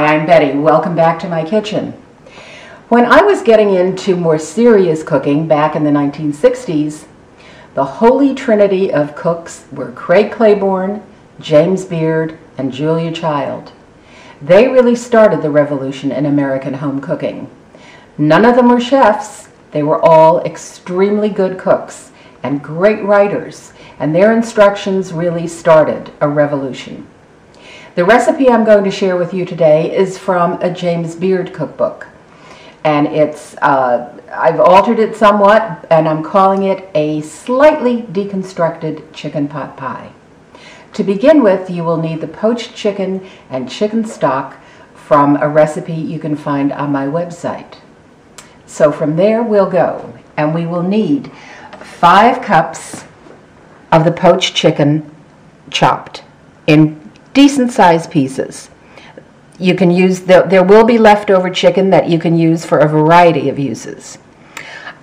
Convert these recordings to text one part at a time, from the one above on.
Hi, I'm Betty. Welcome back to my kitchen. When I was getting into more serious cooking back in the 1960s, the holy trinity of cooks were Craig Claiborne, James Beard, and Julia Child. They really started the revolution in American home cooking. None of them were chefs. They were all extremely good cooks and great writers, and their instructions really started a revolution. The recipe I'm going to share with you today is from a James Beard cookbook, and it's I've altered it somewhat, and I'm calling it a slightly deconstructed chicken pot pie. To begin with, you will need the poached chicken and chicken stock from a recipe you can find on my website. So from there we'll go, and we will need 5 cups of the poached chicken chopped in decent sized pieces. You can use, there will be leftover chicken that you can use for a variety of uses.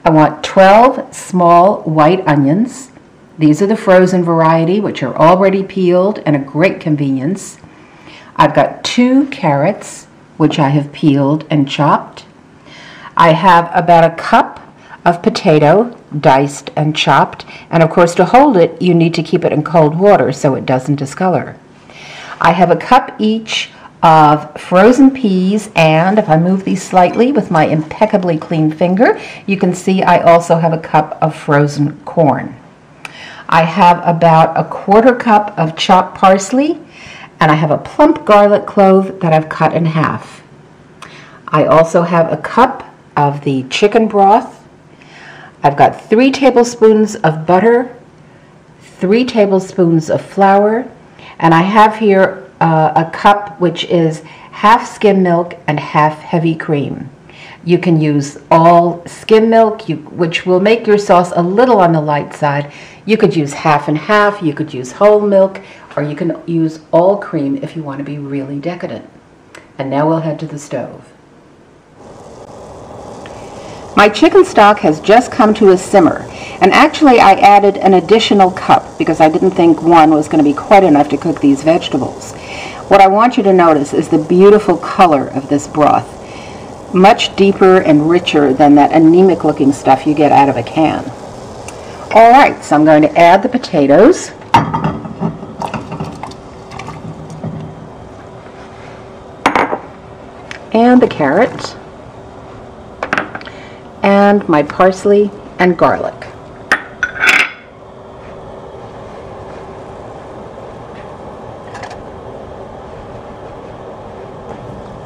I want 12 small white onions. These are the frozen variety, which are already peeled and a great convenience. I've got 2 carrots, which I have peeled and chopped. I have about a cup of potato, diced and chopped, and of course to hold it you need to keep it in cold water so it doesn't discolor. I have a cup each of frozen peas, and if I move these slightly with my impeccably clean finger, you can see I also have a cup of frozen corn. I have about a 1/4 cup of chopped parsley, and I have a plump garlic clove that I've cut in half. I also have a cup of the chicken broth. I've got 3 tablespoons of butter, 3 tablespoons of flour, and I have here a cup which is half skim milk and half heavy cream. You can use all skim milk, which will make your sauce a little on the light side. You could use half and half, you could use whole milk, or you can use all cream if you want to be really decadent. And now we'll head to the stove. My chicken stock has just come to a simmer, and actually I added an additional cup because I didn't think one was going to be quite enough to cook these vegetables. What I want you to notice is the beautiful color of this broth, much deeper and richer than that anemic looking stuff you get out of a can. Alright, so I'm going to add the potatoes. And the carrot. And my parsley and garlic.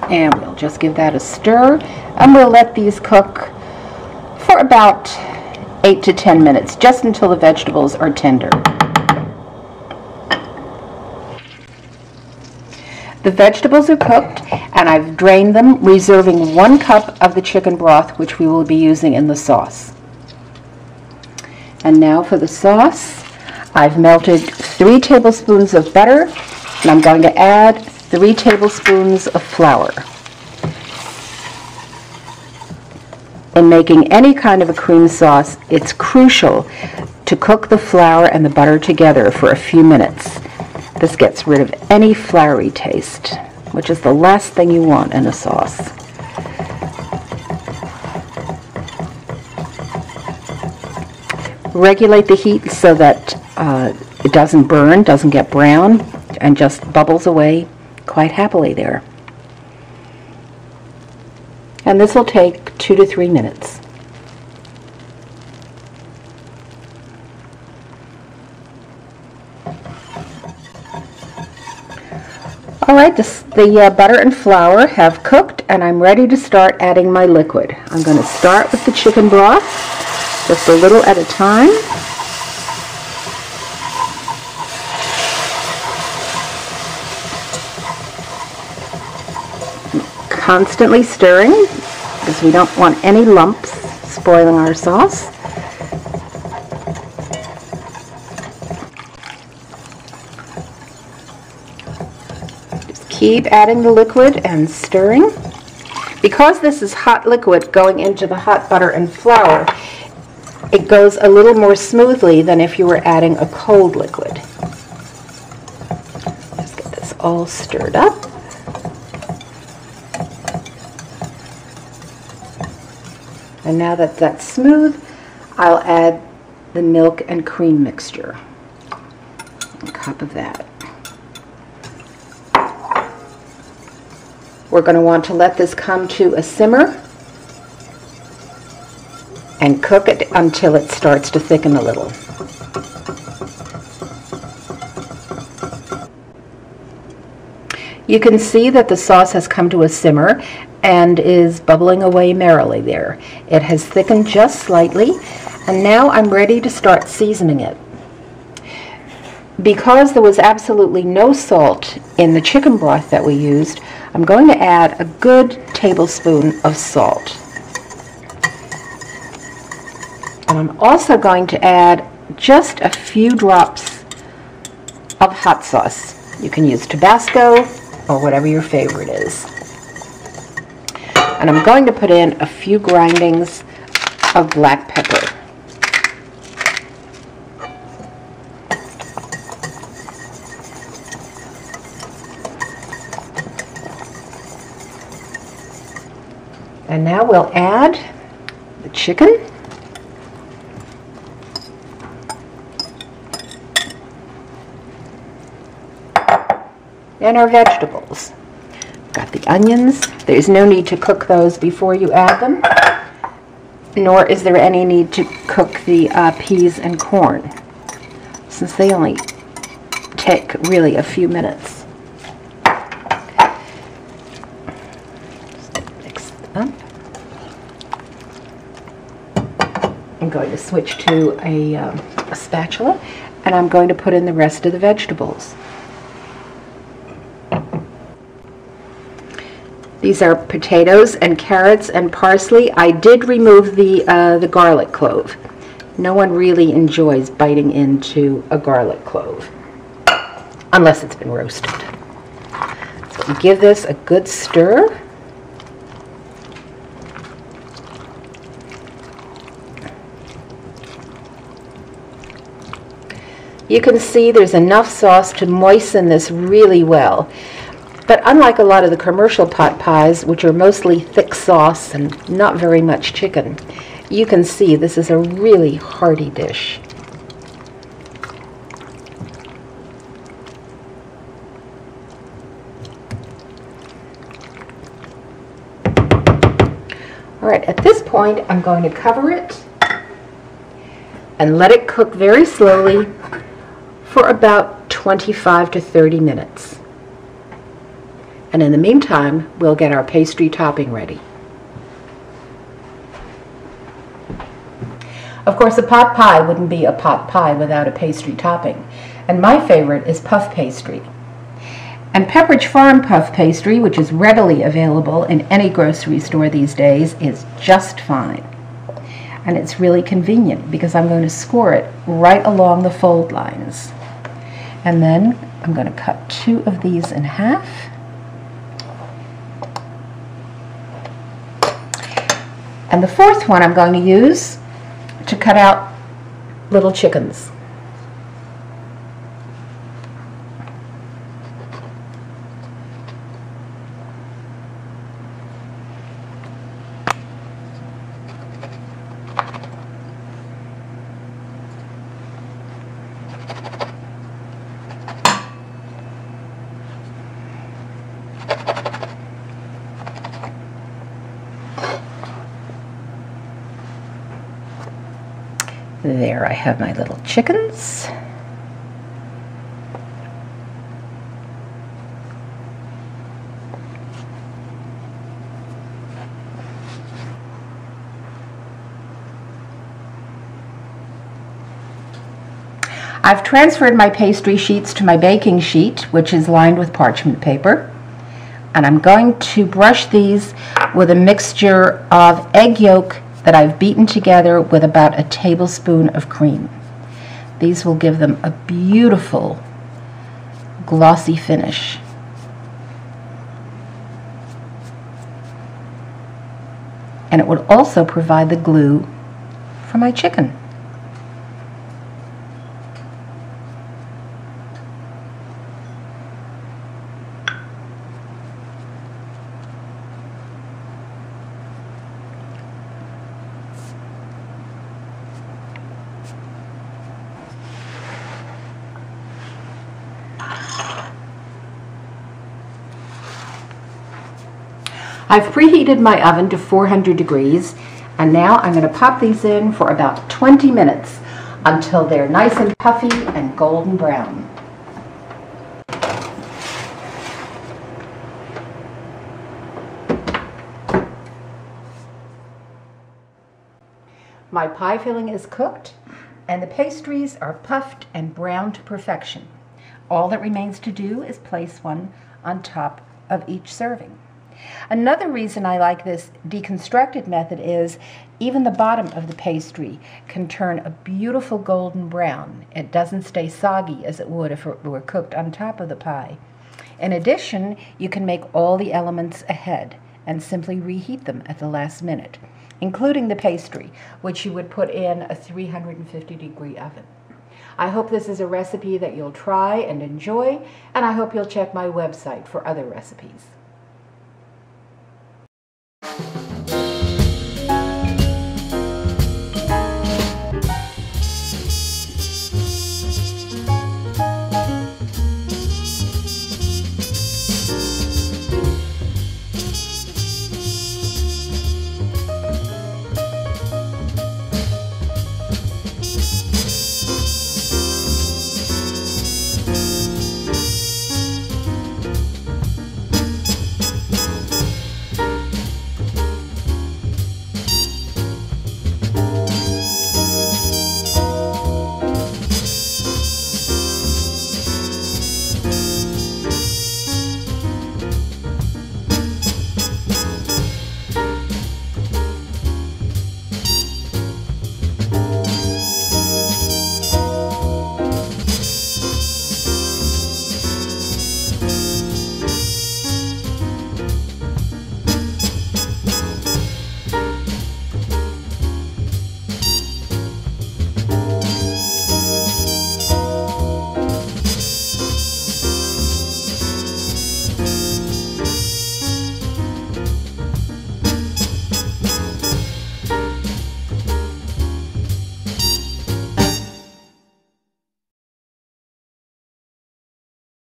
And we'll just give that a stir, and we'll let these cook for about 8 to 10 minutes, just until the vegetables are tender. The vegetables are cooked, and I've drained them, reserving 1 cup of the chicken broth, which we will be using in the sauce. And now for the sauce, I've melted 3 tablespoons of butter, and I'm going to add 3 tablespoons of flour. In making any kind of a cream sauce, it's crucial to cook the flour and the butter together for a few minutes. This gets rid of any floury taste, which is the last thing you want in a sauce. Regulate the heat so that it doesn't burn, doesn't get brown, and just bubbles away quite happily there. And this will take 2 to 3 minutes. Alright, the butter and flour have cooked, and I'm ready to start adding my liquid. I'm going to start with the chicken broth, just a little at a time. Constantly stirring because we don't want any lumps spoiling our sauce. Just keep adding the liquid and stirring. Because this is hot liquid going into the hot butter and flour, it goes a little more smoothly than if you were adding a cold liquid. Just get this all stirred up. And now that that's smooth, I'll add the milk and cream mixture. A cup of that. We're going to want to let this come to a simmer and cook it until it starts to thicken a little. You can see that the sauce has come to a simmer and is bubbling away merrily there. It has thickened just slightly, and now I'm ready to start seasoning it. Because there was absolutely no salt in the chicken broth that we used, I'm going to add a good tablespoon of salt. And I'm also going to add just a few drops of hot sauce. You can use Tabasco or whatever your favorite is. And I'm going to put in a few grindings of black pepper. And now we'll add the chicken. And our vegetables. Got the onions. There's no need to cook those before you add them, nor is there any need to cook the peas and corn, since they only take really a few minutes. Just mix it up. I'm going to switch to a spatula, and I'm going to put in the rest of the vegetables. These are potatoes and carrots and parsley. I did remove the garlic clove. No one really enjoys biting into a garlic clove, unless it's been roasted. So give this a good stir. You can see there's enough sauce to moisten this really well. But unlike a lot of the commercial pot pies, which are mostly thick sauce and not very much chicken, you can see this is a really hearty dish. All right, at this point, I'm going to cover it and let it cook very slowly for about 25 to 30 minutes. And in the meantime, we'll get our pastry topping ready. Of course, a pot pie wouldn't be a pot pie without a pastry topping. And my favorite is puff pastry. And Pepperidge Farm puff pastry, which is readily available in any grocery store these days, is just fine. And it's really convenient because I'm going to score it right along the fold lines. And then I'm going to cut 2 of these in half. And the 4th one I'm going to use to cut out little chickens. There I have my little chickens. I've transferred my pastry sheets to my baking sheet, which is lined with parchment paper. And I'm going to brush these with a mixture of egg yolk that I've beaten together with about a tablespoon of cream. These will give them a beautiful glossy finish. And it would also provide the glue for my chicken. I've preheated my oven to 400 degrees, and now I'm going to pop these in for about 20 minutes until they're nice and puffy and golden brown. My pie filling is cooked, and the pastries are puffed and browned to perfection. All that remains to do is place one on top of each serving. Another reason I like this deconstructed method is even the bottom of the pastry can turn a beautiful golden brown. It doesn't stay soggy as it would if it were cooked on top of the pie. In addition, you can make all the elements ahead and simply reheat them at the last minute, including the pastry, which you would put in a 350-degree oven. I hope this is a recipe that you'll try and enjoy, and I hope you'll check my website for other recipes.